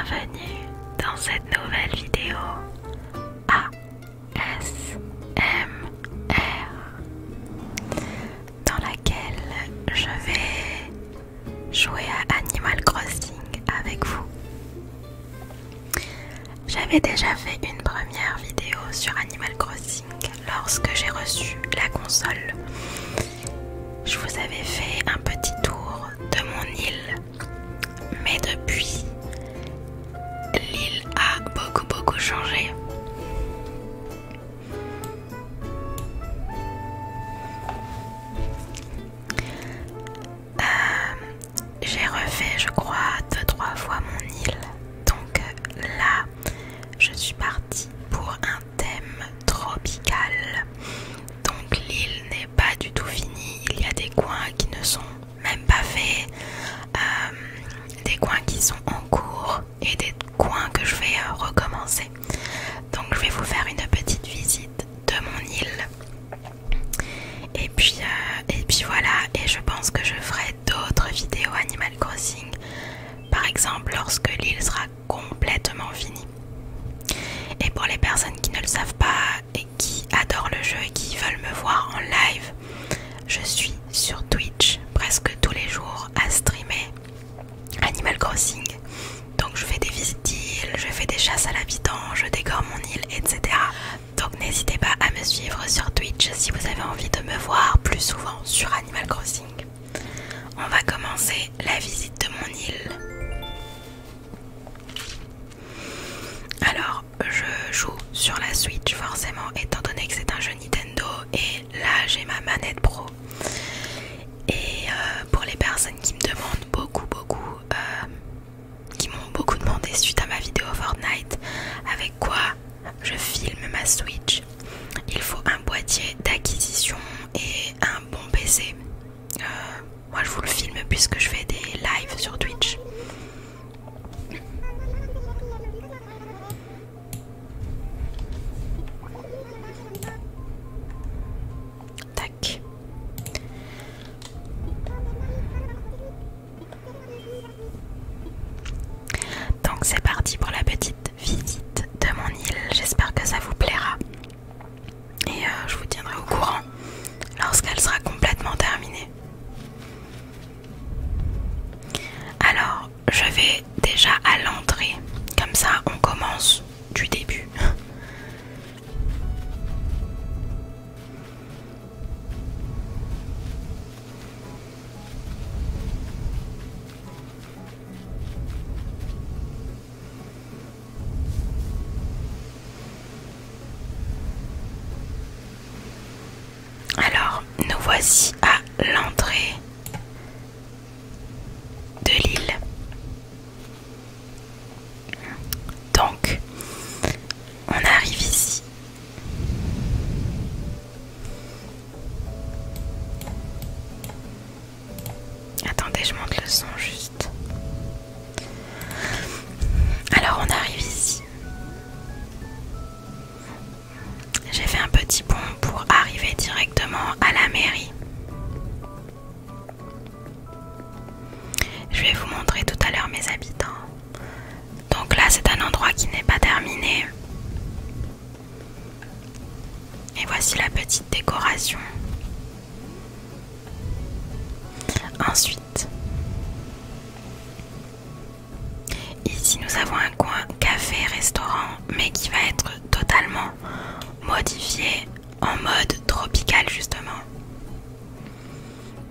bienvenue dans cette nouvelle vidéo ASMR dans laquelle je vais jouer à Animal Crossing avec vous. J'avais déjà fait une première vidéo sur Animal Crossing lorsque j'ai reçu la console. Je vous avais fait un petit tour de mon île, mais depuis, l'île a beaucoup changé. J'ai refait, je crois, 2-3 fois mon île. Donc là, je suis partie pour un thème tropical. Donc l'île n'est pas du tout finie. Il y a des coins qui ne sont même pas faits, des coins qui sont en cours et des coins que je vais recommencer. Donc je vais vous faire une petite visite de mon île. Et puis voilà, et je pense que je ferai d'autres vidéos Animal Crossing, par exemple lorsque l'île sera complètement finie. Et pour les personnes qui ne le savent pas et qui adorent le jeu et qui veulent me voir en live, je suis sur Twitch presque tous les jours à streamer Animal Crossing. Donc je fais des visites d'île, je fais des chasses à l'habitant, je décore mon île, etc. Donc n'hésitez pas à me suivre sur Twitch si vous avez envie de me voir plus souvent sur Animal Crossing. On va commencer la visite de mon île. Alors, je joue sur la Switch forcément, étant donné que c'est un jeu Nintendo, et là j'ai ma manette pro. Et pour les personnes qui me demandent beaucoup, qui m'ont beaucoup demandé suite à ma vidéo Fortnite, avec quoi je filme ma Switch, il faut un boîtier d'acquisition et un bon PC. Moi je vous le filme puisque je fais des lives sur Twitch. Tac. Donc c'est parti pour la petite visite de mon île. J'espère que ça vous plaira. Et je vous tiendrai au courant lorsqu'elle sera complètement terminée. Alors, je vais déjà à l'entrée. Comme ça, on commence du début. Alors, nous voici à l'entrée de l'île. Donc, on arrive ici. Attendez, je monte le son juste. Alors, on arrive ici. J'ai fait un petit pont pour arriver directement à la mairie. Je vais vous montrer tout à l'heure mes habitants. Donc là, c'est un endroit qui n'est pas terminé. Et voici la petite décoration. Ensuite, ici nous avons un coin café-restaurant, mais qui va être totalement modifié en mode tropical justement.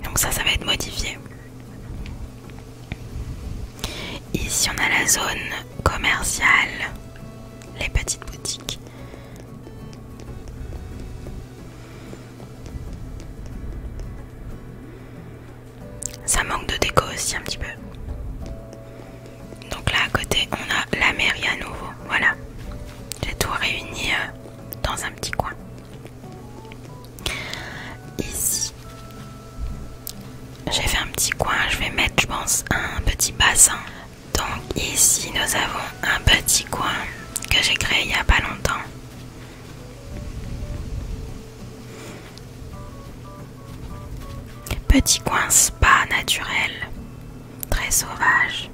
Donc ça va être modifié. Ici on a la zone commerciale, les petites boutiques. Ça manque de déco aussi un petit peu. Donc là à côté on a la mairie à nouveau. Voilà, j'ai tout réuni dans un petit coin. Ici j'ai fait un petit coin, je vais mettre je pense un petit bassin. Donc ici nous avons un petit coin que j'ai créé il n'y a pas longtemps. Petit coin spa naturel, très sauvage.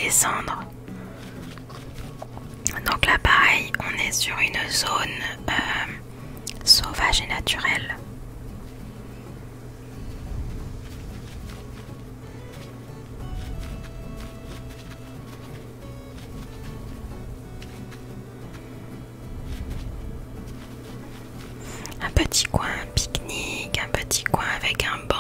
descendre. Donc là pareil, on est sur une zone sauvage et naturelle. Un petit coin pique-nique, un petit coin avec un banc.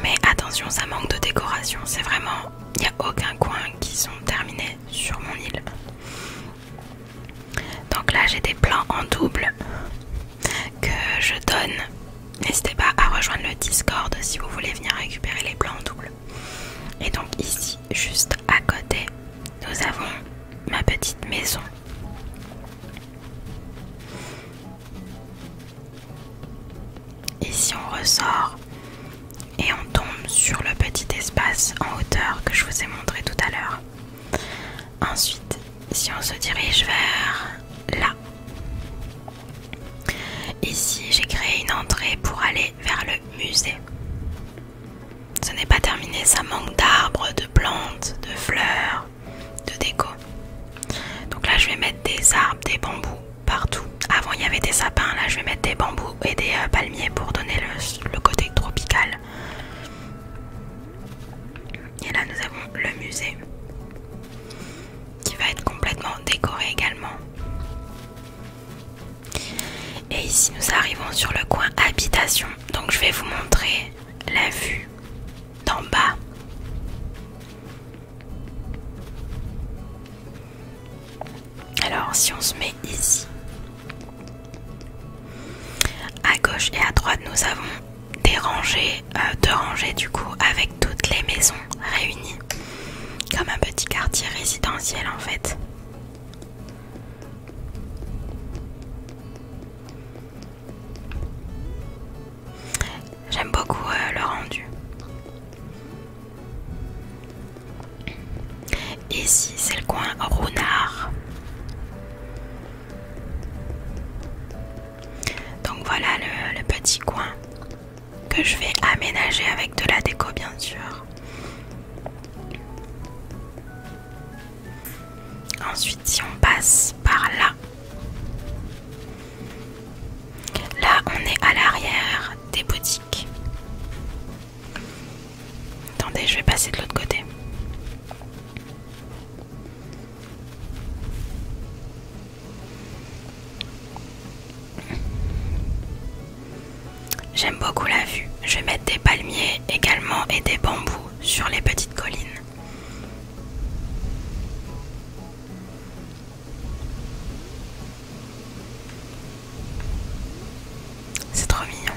Mais attention, ça manque de décoration, c'est vraiment, il n'y a aucun coin qui sont terminés sur mon île. Donc là j'ai des plans en double que je donne. N'hésitez pas à rejoindre le Discord si vous voulez venir récupérer les plans en double. Et donc ici, juste à côté, nous avons ma petite maison. Ici on ressort et on tombe sur le petit espace en hauteur que je vous ai montré tout à l'heure. Ensuite, si on se dirige vers là, ici j'ai créé une entrée pour aller vers le musée. Ce n'est pas terminé, ça manque d'arbres, de plantes, de fleurs, de déco. Donc là je vais mettre des arbres, des bambous partout. Avant il y avait des sapins, là je vais mettre des bambous et des palmiers pour donner le côté tropical. Et là nous avons le musée qui va être complètement décoré également. Et ici nous arrivons sur le coin habitation. Donc je vais vous montrer la vue d'en bas. Alors si on se met ici, à gauche et à droite nous avons des rangées, deux rangées du coup avec toutes les maisons réunies comme un petit quartier résidentiel en fait. J'aime beaucoup le rendu. Ici c'est le coin Rounard. Donc voilà le petit coin que je vais aménager avec de la déco bien sûr. Ensuite si on passe par là, là on est à l'arrière des boutiques. Attendez, je vais passer de l'autre côté. J'aime beaucoup la vue. Je vais mettre des palmiers également et des bambous sur les petites collines. C'est trop mignon.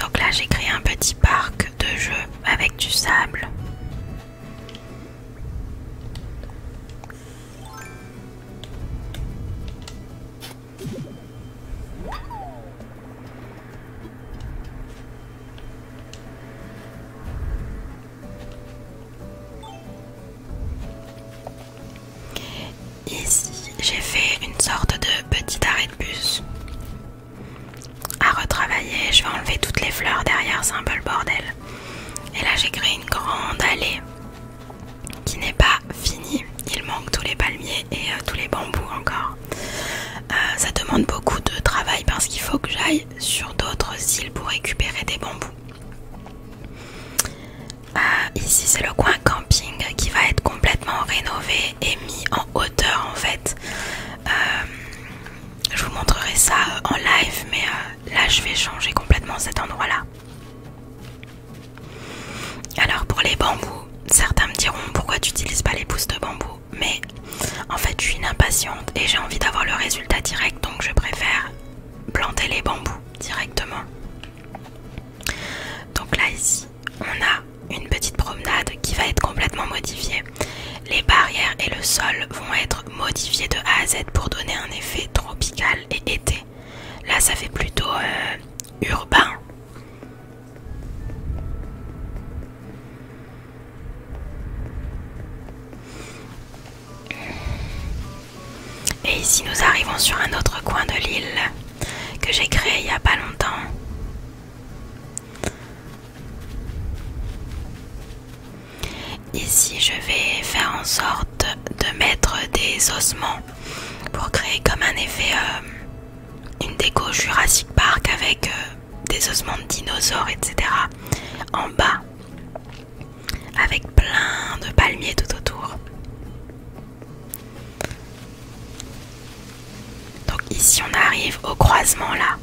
Donc là j'ai créé un petit parc de jeux avec du sable. Ici, j'ai fait une sorte de petit arrêt de bus à retravailler. Je vais enlever toutes les fleurs derrière, c'est un peu le bordel. Et là, j'ai créé une grande allée qui n'est pas finie. Il manque tous les palmiers et tous les bambous encore. Ça demande beaucoup de travail parce qu'il faut que j'aille sur d'autres îles pour récupérer des bambous. Ici c'est le coin camping qui va être complètement rénové et mis en hauteur en fait. Je vous montrerai ça en live, mais là je vais changer complètement cet endroit là. Alors pour les bambous, certains me diront pourquoi tu n'utilises pas les pousses de bambou, mais en fait je suis une impatiente et j'ai envie d'avoir le résultat direct, donc je préfère planter les bambous directement. Donc là ici on a une petite promenade qui va être complètement modifiée. Les barrières et le sol vont être modifiés de A à Z pour donner un effet tropical et été. Là ça fait plutôt urbain. ici nous arrivons sur un autre coin de l'île que j'ai créé il n'y a pas longtemps. Ici je vais faire en sorte de mettre des ossements pour créer comme un effet, une déco Jurassic Park avec des ossements de dinosaures, etc. en bas, avec plein de palmiers tout autour. Donc ici on arrive au croisement là.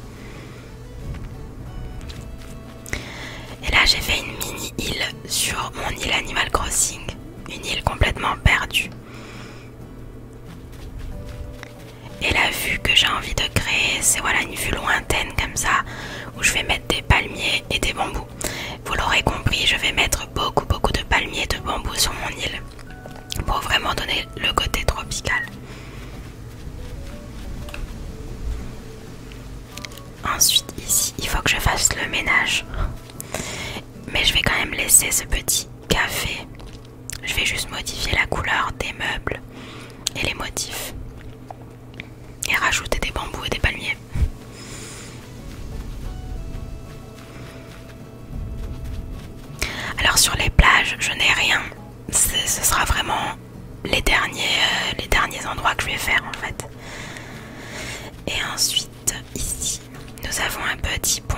Et là j'ai fait une mini île sur mon île Animal Crossing, une île complètement perdue. Et la vue que j'ai envie de créer, c'est voilà une vue lointaine comme ça, où je vais mettre des palmiers et des bambous. Vous l'aurez compris, je vais mettre beaucoup de palmiers et de bambous sur mon île, pour vraiment donner le côté tropical. Ensuite ici, il faut que je fasse le ménage. Mais je vais quand même laisser ce petit café. Je vais juste modifier la couleur des meubles et les motifs. Et rajouter des bambous et des palmiers. Alors sur les plages, je n'ai rien. Ce sera vraiment les derniers endroits que je vais faire en fait. Et ensuite, ici, nous avons un petit pont.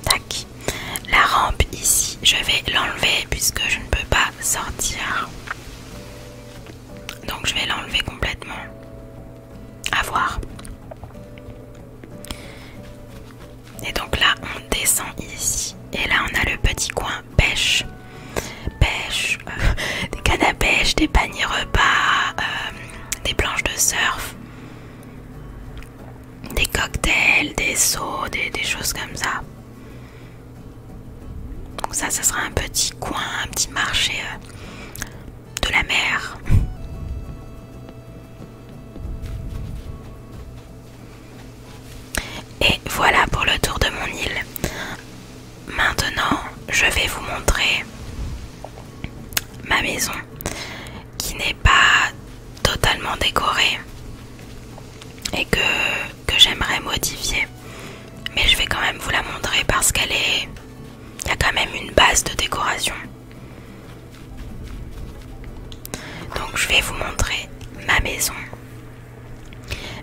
Tac. La rampe ici, je vais l'enlever puisque je ne peux pas sortir. Donc je vais l'enlever complètement. À voir. Et donc là, on descend ici. Et là, on a le petit coin pêche. Pêche, des cannes à pêche, des paniers repas, des planches de surf, des cocktails, des seaux, des choses comme ça. Donc ça, ce sera un petit coin, un petit marché de la mer. Et voilà pour le tour de mon île. Maintenant, je vais vous montrer ma maison qui n'est pas totalement décorée et que j'aimerais modifier. Mais je vais quand même vous la montrer parce qu'elle est... Il y a quand même une base de décoration. Donc je vais vous montrer ma maison.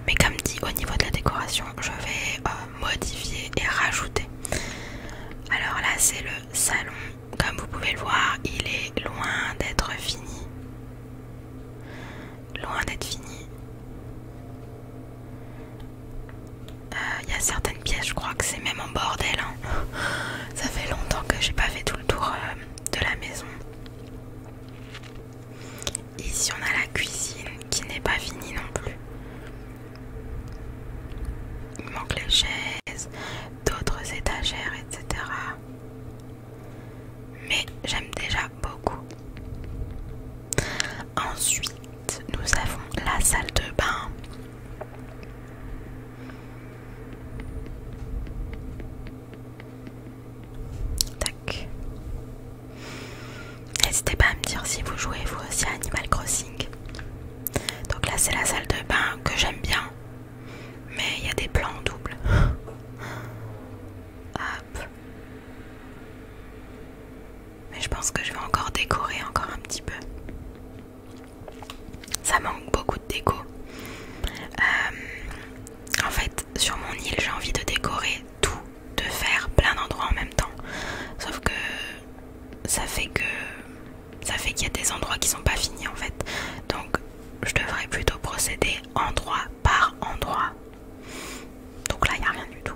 Mais comme dit, au niveau de la décoration, je vais modifier et rajouter. Alors là, c'est le salon. Comme vous pouvez le voir, il est loin d'être fini. Loin d'être fini. Il y a certaines pièces, je crois que c'est même en bordel. Hein. Ça fait longtemps que j'ai pas fait tout le tour de la maison. Ici, on a la cuisine qui n'est pas finie non plus. Il manque les chaises, d'autres étagères, etc. Mais j'aime déjà beaucoup. Ensuite, nous avons la salle de bain. Tac. N'hésitez pas à me dire si vous jouez vous aussi à Animal Crossing. Donc là, c'est la salle de bain que j'aime bien. Mais il y a des plans en double. Hop. Mais je pense que je vais encore décorer encore un petit peu. Ça manque beaucoup de déco. En fait, sur mon île, j'ai envie de décorer tout, de faire plein d'endroits en même temps. Sauf que ça fait qu'il y a des endroits qui sont pas finis en fait. Donc je devrais plutôt procéder endroit par endroit. Donc là, il n'y a rien du tout.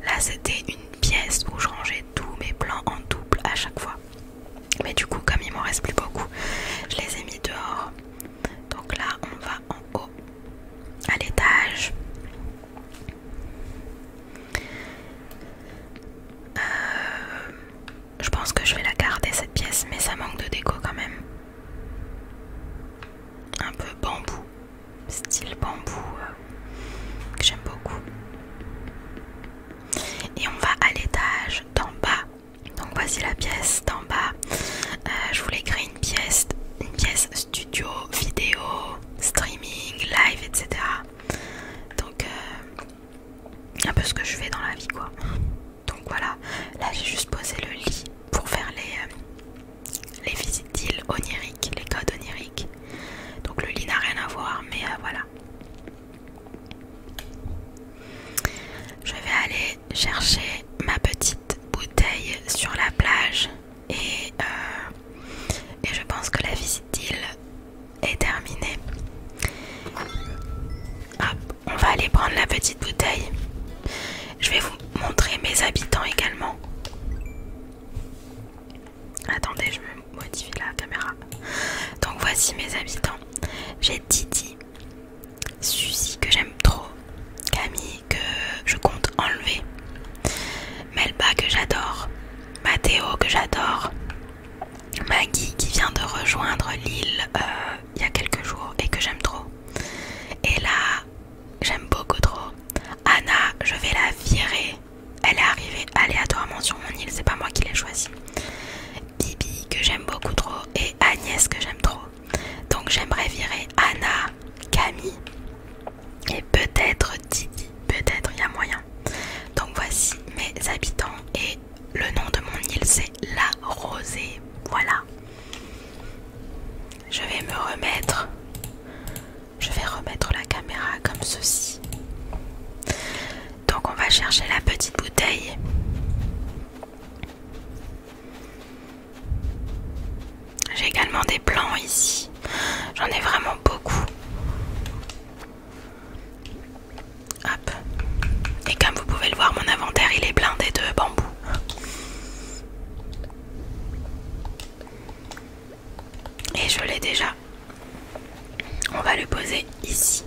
Là, c'était une pièce où je rangeais tous mes plans en double à chaque fois. Mais du coup, comme il m'en reste plus beaucoup, je les ai mis dehors. Donc là, on va en haut, à l'étage. Je pense que je vais la garder cette pièce, mais ça manque de déco quand même. Un peu bambou, style bambou, que j'aime beaucoup. Et on va à l'étage d'en bas. choisi la pièce d'en bas. Je voulais créer une pièce studio, vidéo, streaming, live, etc. Donc un peu ce que je fais dans la vie quoi. Donc voilà, là j'ai juste posé le lit pour faire les visites d'îles oniriques, les codes oniriques. Donc le lit n'a rien à voir, mais voilà. Je vais aller chercher ma petite bouteille sur la plage et je pense que la visite d'île est terminée. Hop, on va aller prendre la petite bouteille. Je vais vous montrer mes habitants également. Attendez, je me modifie la caméra. Donc voici mes habitants. J'ai Didi, Suzy que j'aime trop, Camille que je compte enlever, Melba que j'adore, Mathéo que j'adore, Maggie qui vient de rejoindre l'île il y a quelques jours et que j'aime trop. Et là, j'aime beaucoup trop. Anna, je vais la virer. Elle est arrivée aléatoirement sur mon île, c'est pas moi qui l'ai choisie. Bibi que j'aime beaucoup trop et Agnès que j'aime trop. Donc j'aimerais virer Anna, Camille et peut-être Didi. Peut-être, il y a moyen. Donc voici mes habitants et le nom de mon île c'est La Rosée. Voilà. Je vais remettre la caméra comme ceci. Donc on va chercher la petite bouteille. J'ai également des plans ici. J'en ai vraiment beaucoup. Hop. Et comme vous pouvez le voir, mon inventaire il est blindé de bambou. Et je l'ai déjà. On va le poser ici.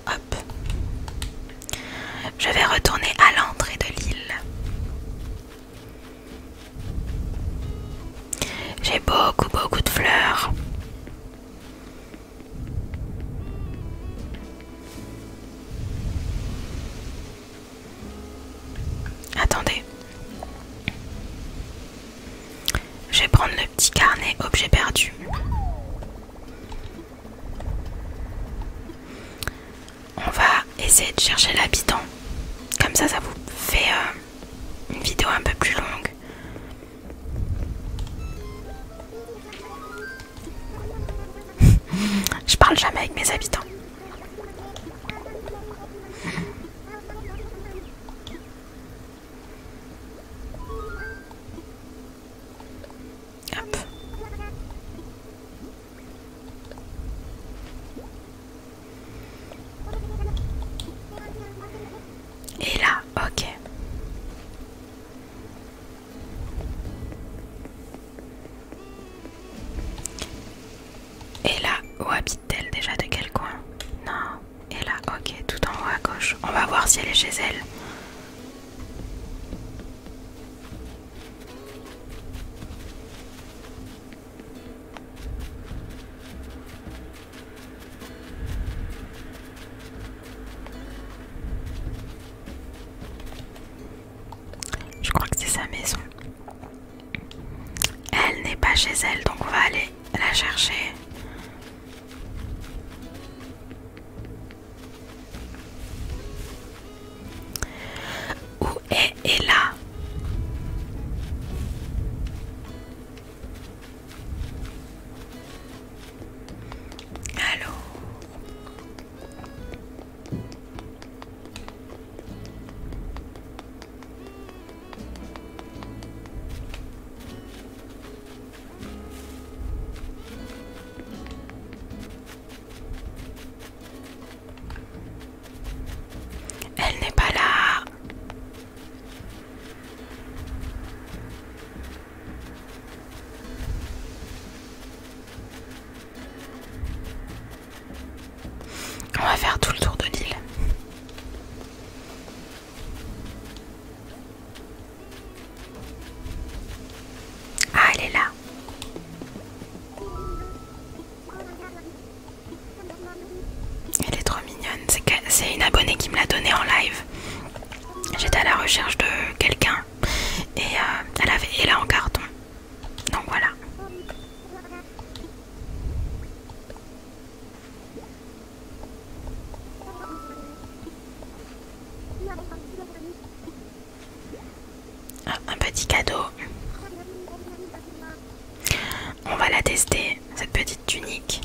Hop. Je vais retourner à l'entrée de l'île. J'ai beaucoup de fleurs. Attendez. Je vais prendre le petit carnet objet perdu. On va essayer de chercher l'habitant. Comme ça vous fait une vidéo un peu plus longue. Je parle jamais avec mes habitants. Hop. Et là, ok. Et là, où habite-t-elle déjà? De quel coin? Non. Et là, ok, tout en haut à gauche. On va voir si elle est chez elle. Je crois que c'est sa maison. Elle n'est pas chez elle, donc on va aller la chercher. Où est Ella? Allô? Elle n'est pas là. On va faire tout le tour de l'île. Ah, elle est là. Elle est trop mignonne. C'est une abonnée qui me l'a donnée en live. J'étais à la recherche de quelqu'un et elle avait et là en carton. Donc voilà. Ah, un petit cadeau. On va la tester, cette petite tunique.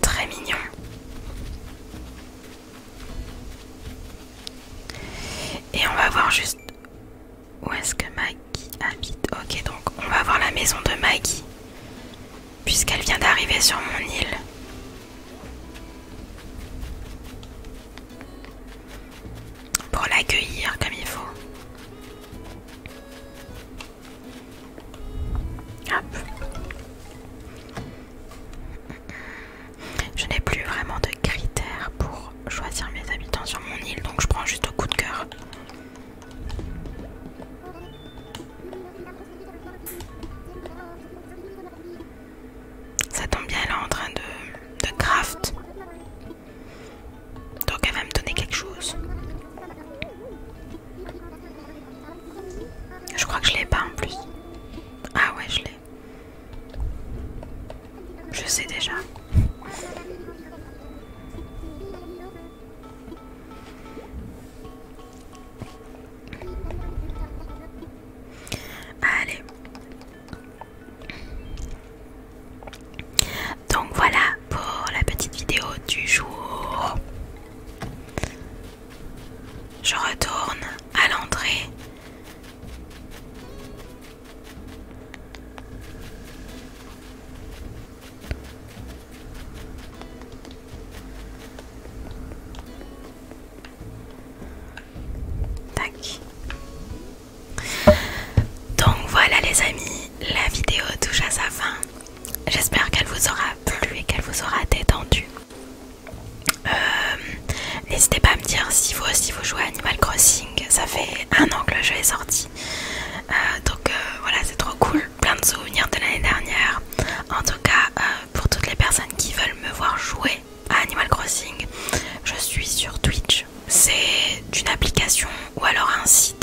Très mignon. Et on va voir juste où est-ce que Maggie habite. Ok, donc on va voir la maison de Maggie, puisqu'elle vient d'arriver sur mon île. Pour l'accueillir comme il faut. Hop. Je n'ai plus vraiment de critères pour choisir mes habitants sur mon île, donc je prends juste au coup de cœur. Ça tombe bien, elle est en train de craft. Donc elle va me donner quelque chose. Je crois que je l'ai pas en plus. Ah ouais, je l'ai. Je sais déjà. Allez. Donc voilà pour la petite vidéo du jour. Je retourne à l'entrée. Tac. Donc voilà les amis, la vidéo touche à sa fin. J'espère qu'elle vous aura plu et qu'elle vous aura détendu. N'hésitez pas à me dire si vous aussi vous jouez à Animal Crossing. Ça fait 1 an que le jeu est sorti. Donc voilà, c'est trop cool. Plein de souvenirs de l'année dernière. En tout cas, pour toutes les personnes qui veulent me voir jouer à Animal Crossing, je suis sur Twitch. C'est une application ou alors un site